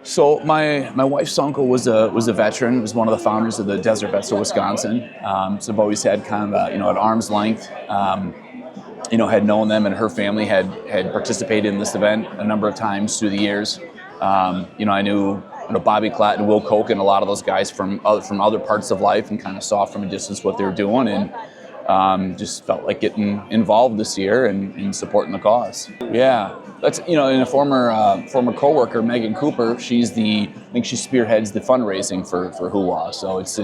So my wife's uncle was a veteran. Was one of the founders of the Desert Vets of Wisconsin. So I've always had kind of at arm's length. Had known them, and her family had participated in this event a number of times through the years. I knew Bobby Klatt and Will Koch and a lot of those guys from other parts of life, and kind of saw from a distance what they were doing, and just felt like getting involved this year and supporting the cause. Yeah, that's and a former coworker, Megan Cooper. I think she spearheads the fundraising for HOOAH WI. So it's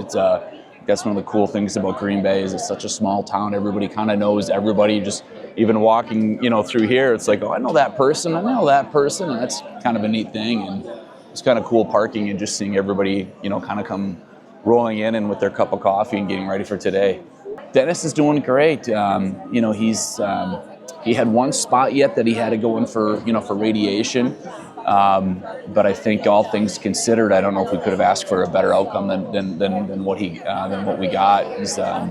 that's one of the cool things about Green Bay is it's such a small town. Everybody kind of knows everybody. Just even walking through here, it's like, oh, I know that person, and that's kind of a neat thing. And it's kind of cool parking and just seeing everybody kind of come rolling in and with their cup of coffee and getting ready for today. Dennis is doing great. He had one spot yet that he had to go in for for radiation. But I think all things considered, I don't know if we could have asked for a better outcome than what we got. He's a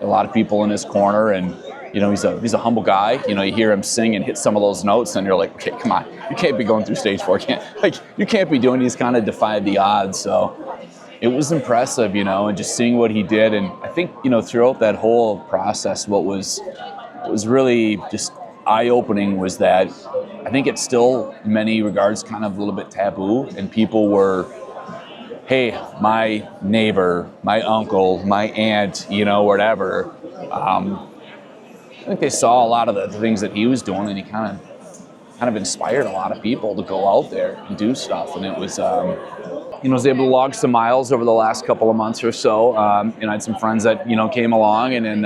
lot of people in his corner, and he's a humble guy. You hear him sing and hit some of those notes, and you're like, okay, come on, you can't be going through stage 4. You can't be doing. He's kind of defied the odds. So it was impressive, and just seeing what he did. And I think throughout that whole process, what was really just eye-opening was that I think it's still in many regards kind of a little bit taboo, and people were, hey, my neighbor, my uncle, my aunt, whatever. I think they saw a lot of the things that he was doing, and he kind of inspired a lot of people to go out there and do stuff. And it was, I was able to log some miles over the last couple of months or so. I had some friends that came along, and then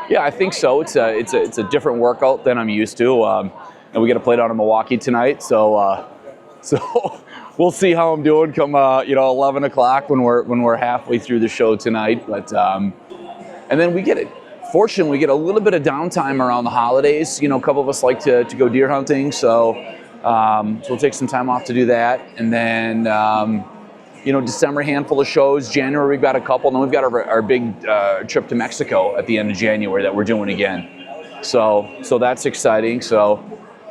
yeah, I think so. It's a different workout than I'm used to, and we get to play down in Milwaukee tonight. So we'll see how I'm doing come 11 o'clock when we're halfway through the show tonight. But and then fortunately, we get a little bit of downtime around the holidays. A couple of us like to go deer hunting, so we'll take some time off to do that. And then December, handful of shows. January, we've got a couple. And then we've got our big trip to Mexico at the end of January that we're doing again. So that's exciting. So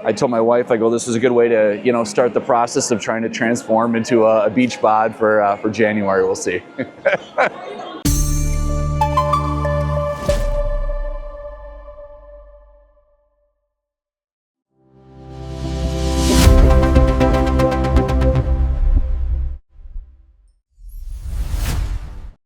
I told my wife, I go, this is a good way to start the process of trying to transform into a beach bod for January. We'll see.